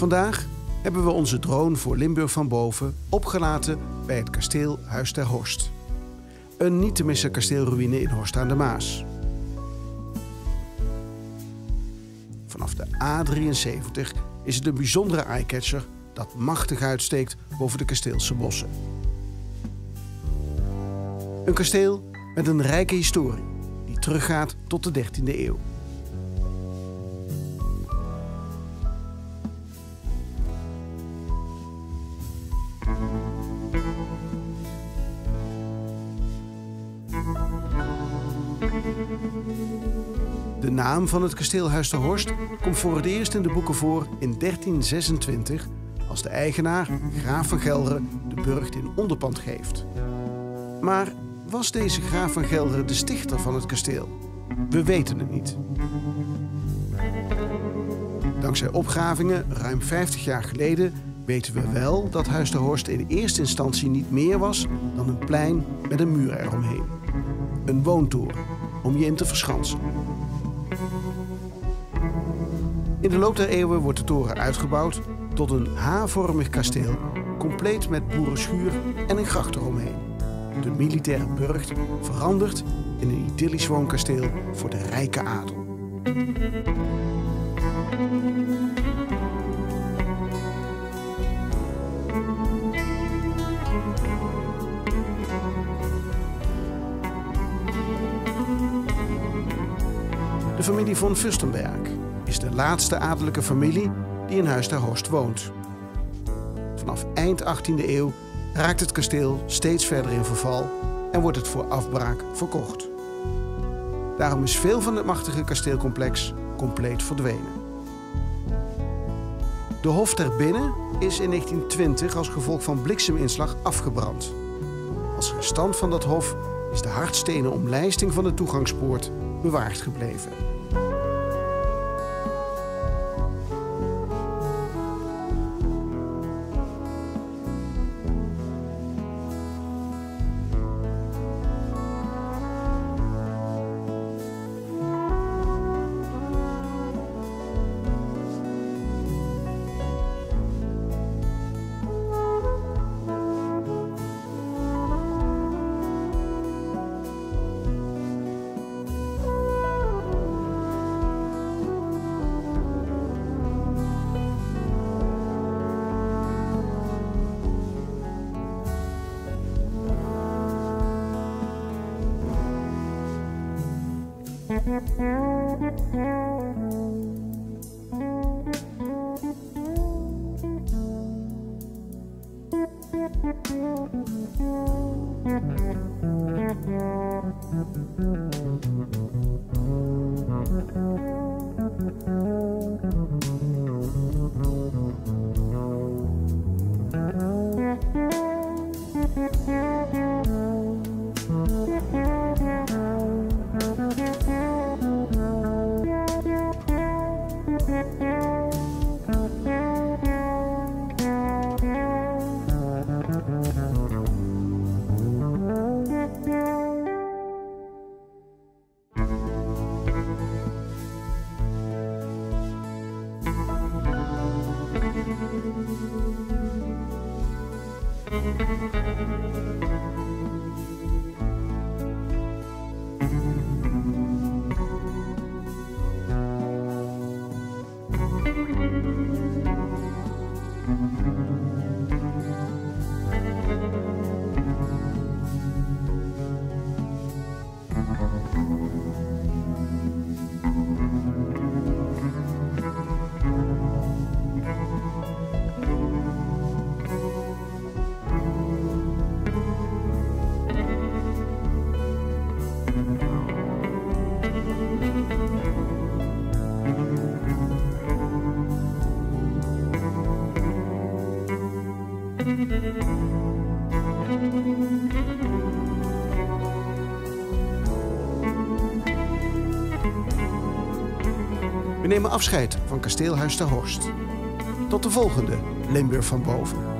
Vandaag hebben we onze drone voor Limburg van Boven opgelaten bij het kasteel Huis ter Horst. Een niet te missen kasteelruïne in Horst aan de Maas. Vanaf de A73 is het een bijzondere eyecatcher dat machtig uitsteekt boven de kasteelse bossen. Een kasteel met een rijke historie die teruggaat tot de 13e eeuw. De naam van het kasteel Huis ter Horst komt voor het eerst in de boeken voor in 1326, als de eigenaar, graaf van Gelderen, de burcht in onderpand geeft. Maar was deze graaf van Gelderen de stichter van het kasteel? We weten het niet. Dankzij opgravingen ruim 50 jaar geleden weten we wel dat Huis ter Horst in eerste instantie niet meer was dan een plein met een muur eromheen. Een woontoren om je in te verschansen. In de loop der eeuwen wordt de toren uitgebouwd tot een H-vormig kasteel, compleet met boerenschuur en een gracht eromheen. De militaire burcht verandert in een idyllisch woonkasteel voor de rijke adel. De familie von Fürstenberg is de laatste adellijke familie die in Huis ter Horst woont. Vanaf eind 18e eeuw raakt het kasteel steeds verder in verval en wordt het voor afbraak verkocht. Daarom is veel van het machtige kasteelcomplex compleet verdwenen. De Hof ter Binnen is in 1920 als gevolg van blikseminslag afgebrand. Als restant van dat hof is de hardstenen omlijsting van de toegangspoort bewaard gebleven. We nemen afscheid van kasteel Huis ter Horst. Tot de volgende Limburg van Boven.